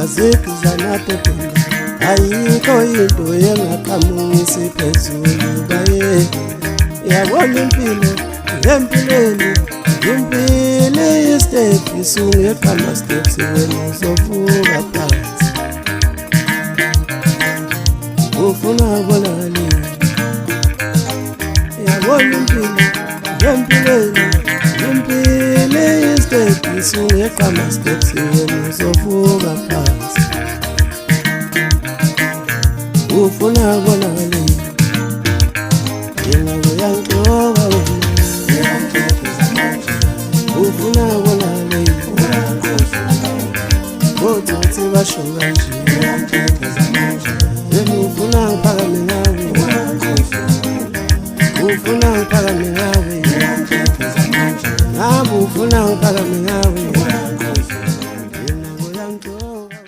azikho zanatodunga ayikho into engaqhamukisi phezulu baye yabona impilo empilweni impilo istep isungeqa ama steps wena uzovuka phansi ufuna bonani yabona impilo empilweni impilo istep isungeqa ama steps wena uzovuka phansi ufuna bonani yena uyanqoba ufuna bonani kodwa basho kanje yena ufuna ngiphakame ngawe ufuna ngiphakame ngawe nabo ufuna ngiphakame ngawe